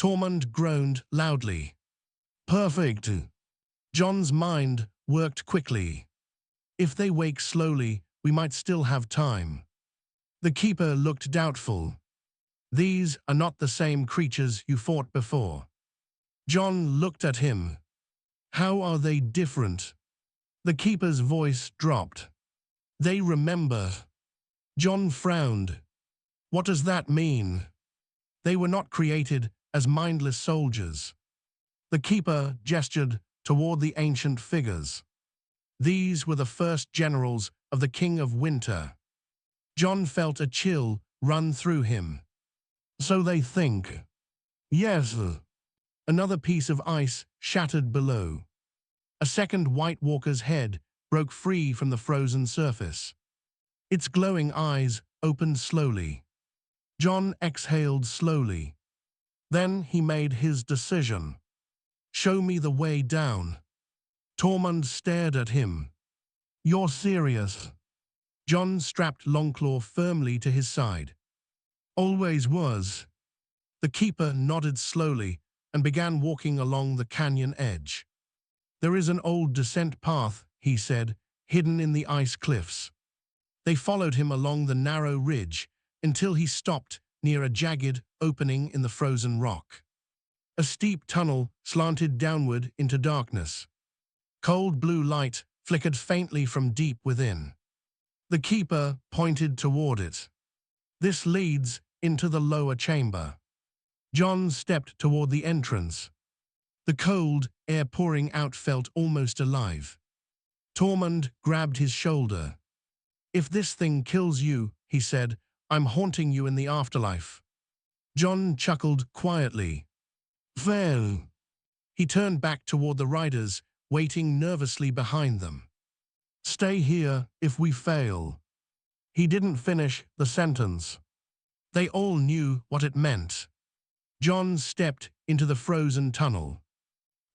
Tormund groaned loudly. Perfect. Jon's mind worked quickly. If they wake slowly, we might still have time. The keeper looked doubtful. These are not the same creatures you fought before. Jon looked at him. How are they different? The keeper's voice dropped. They remember. Jon frowned. What does that mean? They were not created as mindless soldiers. The keeper gestured toward the ancient figures. These were the first generals of the King of Winter. Jon felt a chill run through him. So they think. Yes. Another piece of ice shattered below. A second White Walker's head broke free from the frozen surface. Its glowing eyes opened slowly. Jon exhaled slowly. Then he made his decision. Show me the way down. Tormund stared at him. You're serious? Jon strapped Longclaw firmly to his side. Always was. The keeper nodded slowly and began walking along the canyon edge. There is an old descent path, he said, hidden in the ice cliffs. They followed him along the narrow ridge until he stopped near a jagged opening in the frozen rock. A steep tunnel slanted downward into darkness. Cold blue light flickered faintly from deep within. The keeper pointed toward it. This leads into the lower chamber. Jon stepped toward the entrance. The cold air pouring out felt almost alive. Tormund grabbed his shoulder. If this thing kills you, he said, I'm haunting you in the afterlife. Jon chuckled quietly. Well. He turned back toward the riders, waiting nervously behind them. Stay here if we fail. He didn't finish the sentence. They all knew what it meant. Jon stepped into the frozen tunnel.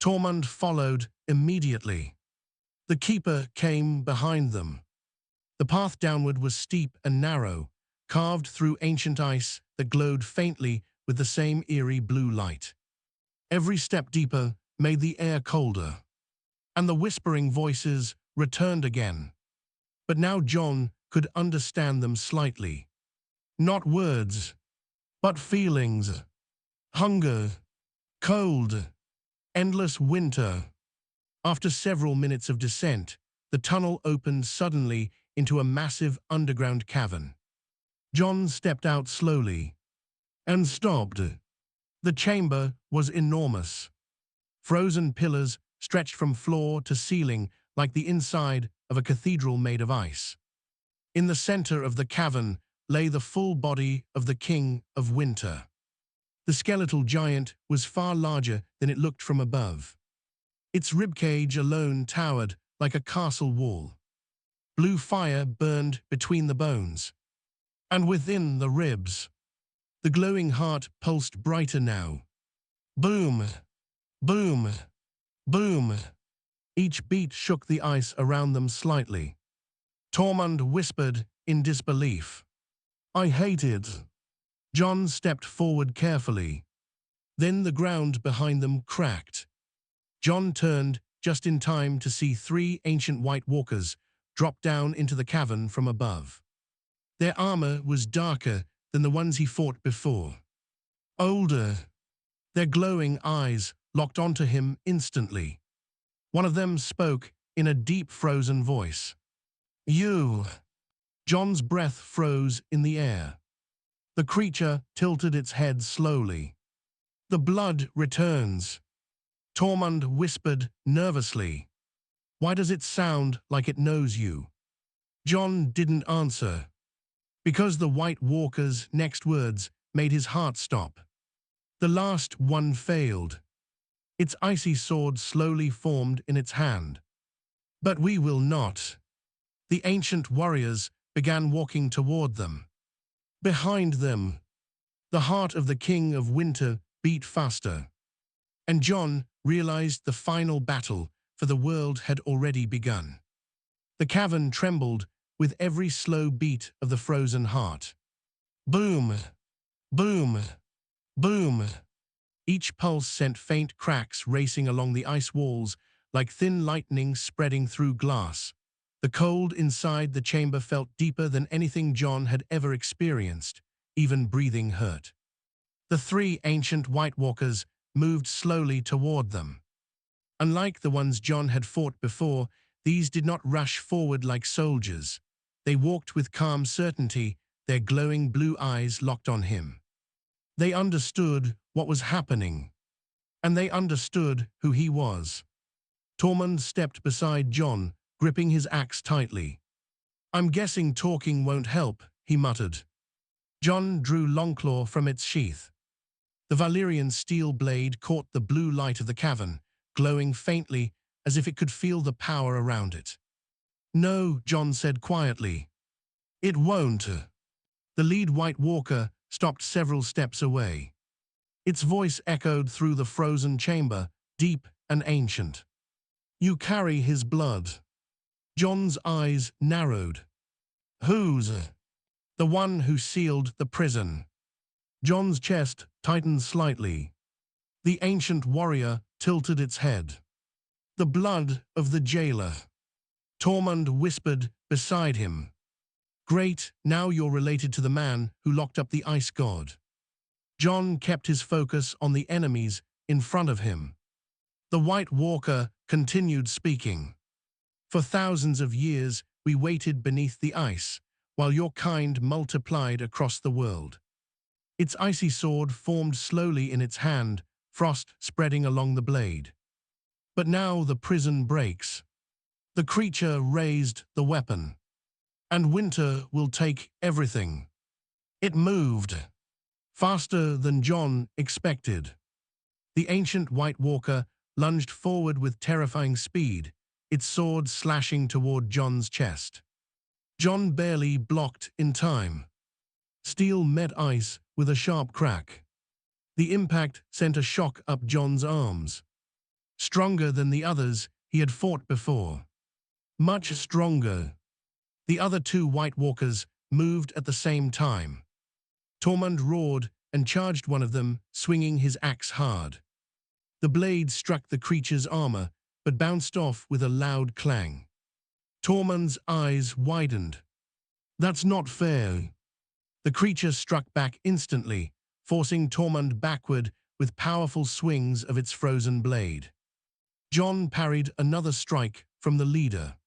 Tormund followed immediately. The keeper came behind them. The path downward was steep and narrow, carved through ancient ice that glowed faintly with the same eerie blue light. Every step deeper made the air colder, and the whispering voices returned again. But now Jon could understand them slightly. Not words, but feelings. Hunger, cold, endless winter. After several minutes of descent, the tunnel opened suddenly into a massive underground cavern. Jon stepped out slowly and stopped. The chamber was enormous. Frozen pillars stretched from floor to ceiling like the inside of a cathedral made of ice. In the center of the cavern lay the full body of the King of Winter. The skeletal giant was far larger than it looked from above. Its ribcage alone towered like a castle wall. Blue fire burned between the bones, and within the ribs. The glowing heart pulsed brighter now. Boom, boom, boom. Each beat shook the ice around them slightly. Tormund whispered in disbelief. I hate it. Jon stepped forward carefully. Then the ground behind them cracked. Jon turned just in time to see 3 ancient White Walkers drop down into the cavern from above. Their armor was darker than the ones he fought before. Older. Their glowing eyes locked onto him instantly. One of them spoke in a deep frozen voice. You. Jon's breath froze in the air. The creature tilted its head slowly. The blood returns. Tormund whispered nervously. Why does it sound like it knows you? Jon didn't answer. Because the White Walker's next words made his heart stop. The last one failed. Its icy sword slowly formed in its hand. But we will not. The ancient warriors began walking toward them. Behind them, the heart of the King of Winter beat faster. And Jon realized the final battle for the world had already begun. The cavern trembled with every slow beat of the frozen heart. Boom, boom, boom. Each pulse sent faint cracks racing along the ice walls like thin lightning spreading through glass. The cold inside the chamber felt deeper than anything Jon had ever experienced, even breathing hurt. The 3 ancient White Walkers moved slowly toward them. Unlike the ones Jon had fought before, these did not rush forward like soldiers. They walked with calm certainty, their glowing blue eyes locked on him. They understood what was happening, and they understood who he was. Tormund stepped beside Jon, gripping his axe tightly. "I'm guessing talking won't help," he muttered. Jon drew Longclaw from its sheath. The Valyrian steel blade caught the blue light of the cavern, glowing faintly as if it could feel the power around it. "No," Jon said quietly. "It won't." The lead White Walker stopped several steps away. Its voice echoed through the frozen chamber, deep and ancient. "You carry his blood." Jon's eyes narrowed. "Whose?" "The one who sealed the prison." Jon's chest tightened slightly. The ancient warrior tilted its head. "The blood of the jailer." Tormund whispered beside him. "Great, now you're related to the man who locked up the ice god." Jon kept his focus on the enemies in front of him. The White Walker continued speaking. "For thousands of years we waited beneath the ice, while your kind multiplied across the world." Its icy sword formed slowly in its hand, frost spreading along the blade. "But now the prison breaks." The creature raised the weapon. "And winter will take everything." It moved. Faster than Jon expected. The ancient White Walker lunged forward with terrifying speed, its sword slashing toward Jon's chest. Jon barely blocked in time. Steel met ice with a sharp crack. The impact sent a shock up Jon's arms. Stronger than the others he had fought before. Much stronger. The other two White Walkers moved at the same time. Tormund roared and charged one of them, swinging his axe hard. The blade struck the creature's armor, but bounced off with a loud clang. Tormund's eyes widened. "That's not fair." The creature struck back instantly, forcing Tormund backward with powerful swings of its frozen blade. Jon parried another strike from the leader.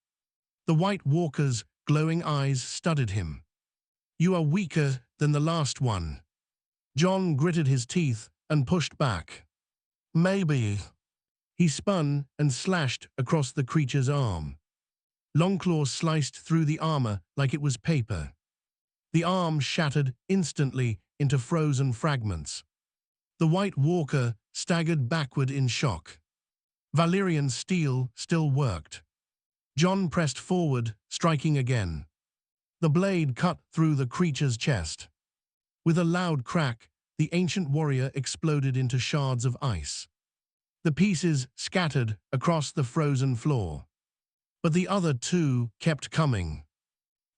The White Walker's glowing eyes studied him. "You are weaker than the last one." Jon gritted his teeth and pushed back. "Maybe." He spun and slashed across the creature's arm. Longclaw sliced through the armor like it was paper. The arm shattered instantly into frozen fragments. The White Walker staggered backward in shock. Valyrian steel still worked. Jon pressed forward, striking again. The blade cut through the creature's chest. With a loud crack, the ancient warrior exploded into shards of ice. The pieces scattered across the frozen floor. But the other two kept coming.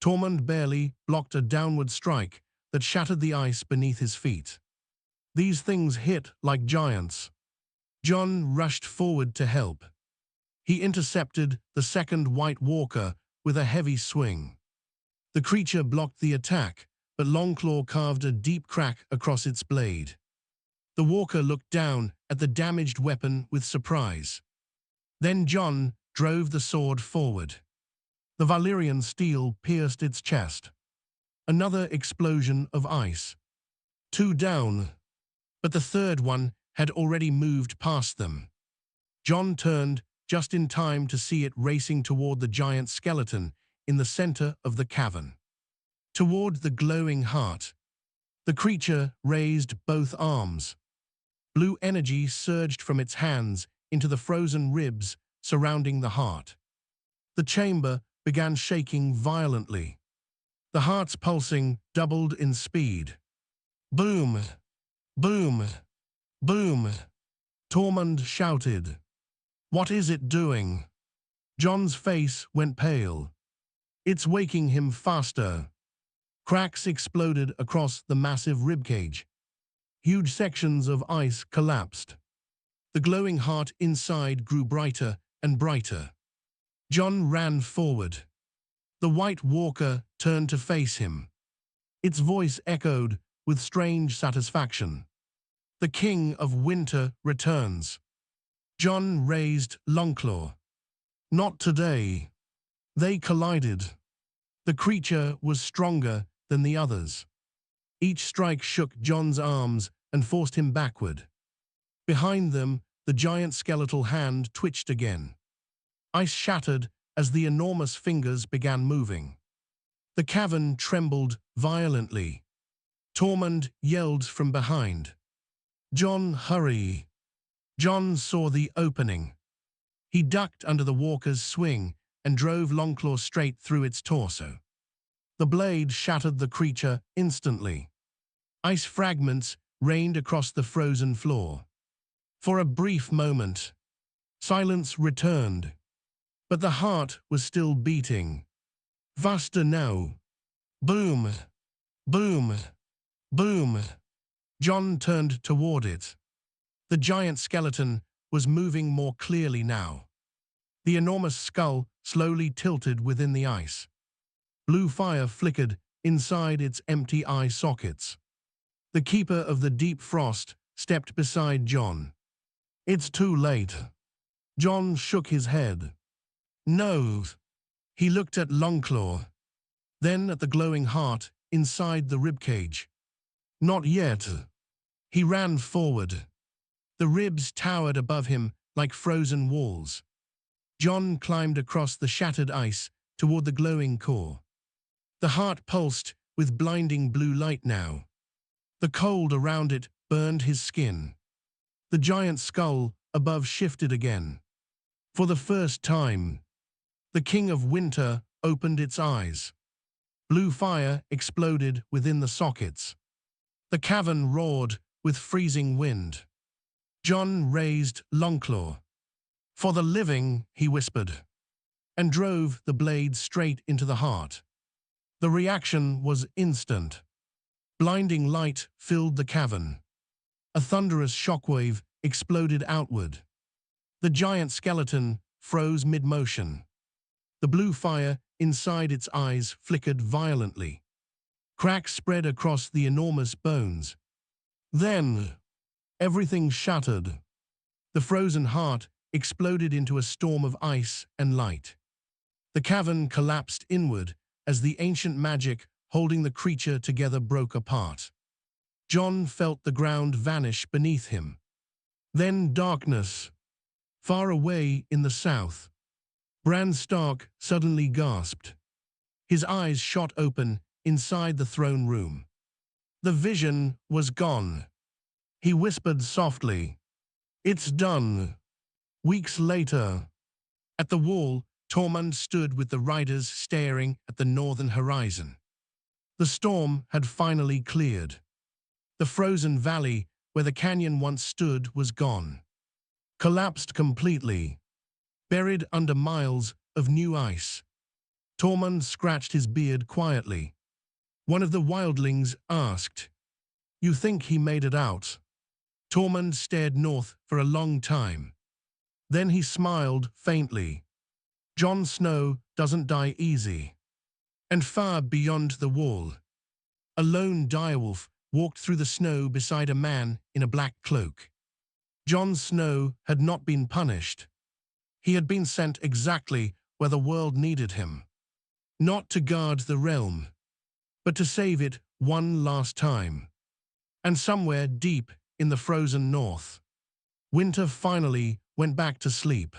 Tormund barely blocked a downward strike that shattered the ice beneath his feet. These things hit like giants. Jon rushed forward to help. He intercepted the second White Walker with a heavy swing. The creature blocked the attack, but Longclaw carved a deep crack across its blade. The walker looked down at the damaged weapon with surprise. Then Jon drove the sword forward. The Valyrian steel pierced its chest. Another explosion of ice. Two down, but the third one had already moved past them. Jon turned just in time to see it racing toward the giant skeleton in the center of the cavern. Toward the glowing heart. The creature raised both arms. Blue energy surged from its hands into the frozen ribs surrounding the heart. The chamber began shaking violently. The heart's pulsing doubled in speed. Boom! Boom! Boom! Tormund shouted. "What is it doing?" Jon's face went pale. "It's waking him faster." Cracks exploded across the massive ribcage. Huge sections of ice collapsed. The glowing heart inside grew brighter and brighter. Jon ran forward. The White Walker turned to face him. Its voice echoed with strange satisfaction. "The King of Winter returns." Jon raised Longclaw. "Not today." They collided. The creature was stronger than the others. Each strike shook Jon's arms and forced him backward. Behind them, the giant skeletal hand twitched again. Ice shattered as the enormous fingers began moving. The cavern trembled violently. Tormund yelled from behind. "Jon, hurry!" Jon saw the opening. He ducked under the walker's swing and drove Longclaw straight through its torso. The blade shattered the creature instantly. Ice fragments rained across the frozen floor. For a brief moment, silence returned, but the heart was still beating. Vaster now. Boom! Boom! Boom! Jon turned toward it. The giant skeleton was moving more clearly now. The enormous skull slowly tilted within the ice. Blue fire flickered inside its empty eye sockets. The keeper of the deep frost stepped beside Jon. "It's too late." Jon shook his head. "No." He looked at Longclaw, then at the glowing heart inside the ribcage. "Not yet." He ran forward. The ribs towered above him like frozen walls. Jon climbed across the shattered ice toward the glowing core. The heart pulsed with blinding blue light now. The cold around it burned his skin. The giant skull above shifted again. For the first time, the King of Winter opened its eyes. Blue fire exploded within the sockets. The cavern roared with freezing wind. Jon raised Longclaw. "For the living," he whispered, and drove the blade straight into the heart. The reaction was instant. Blinding light filled the cavern. A thunderous shockwave exploded outward. The giant skeleton froze mid-motion. The blue fire inside its eyes flickered violently. Cracks spread across the enormous bones. Then, everything shattered. The frozen heart exploded into a storm of ice and light. The cavern collapsed inward as the ancient magic holding the creature together broke apart. Jon felt the ground vanish beneath him. Then darkness. Far away in the south, Bran Stark suddenly gasped. His eyes shot open inside the throne room. The vision was gone. He whispered softly, "It's done." Weeks later, at the wall, Tormund stood with the riders staring at the northern horizon. The storm had finally cleared. The frozen valley where the canyon once stood was gone. Collapsed completely, buried under miles of new ice. Tormund scratched his beard quietly. One of the wildlings asked, "You think he made it out?" Tormund stared north for a long time. Then he smiled faintly. "Jon Snow doesn't die easy." And far beyond the wall, a lone direwolf walked through the snow beside a man in a black cloak. Jon Snow had not been punished. He had been sent exactly where the world needed him. Not to guard the realm, but to save it one last time. And somewhere deep in the frozen north, winter finally went back to sleep.